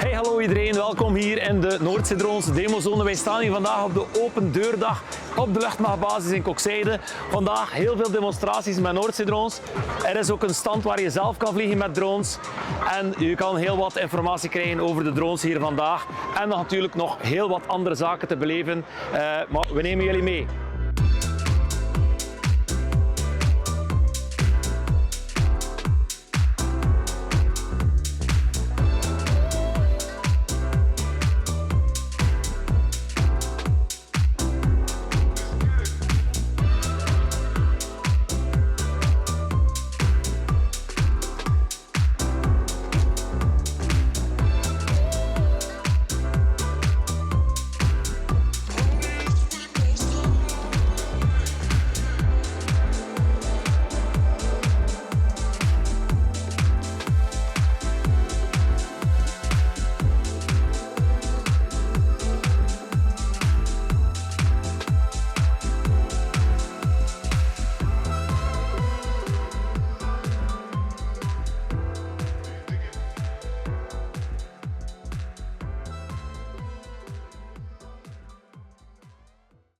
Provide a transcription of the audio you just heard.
Hey, hallo iedereen, welkom hier in de Noordzee drones demozone. Wij staan hier vandaag op de opendeurdag op de Luchtbasis in Koksijde. Vandaag heel veel demonstraties met Noordzee drones. Er is ook een stand waar je zelf kan vliegen met drones. En je kan heel wat informatie krijgen over de drones hier vandaag. En natuurlijk nog heel wat andere zaken te beleven. Maar we nemen jullie mee.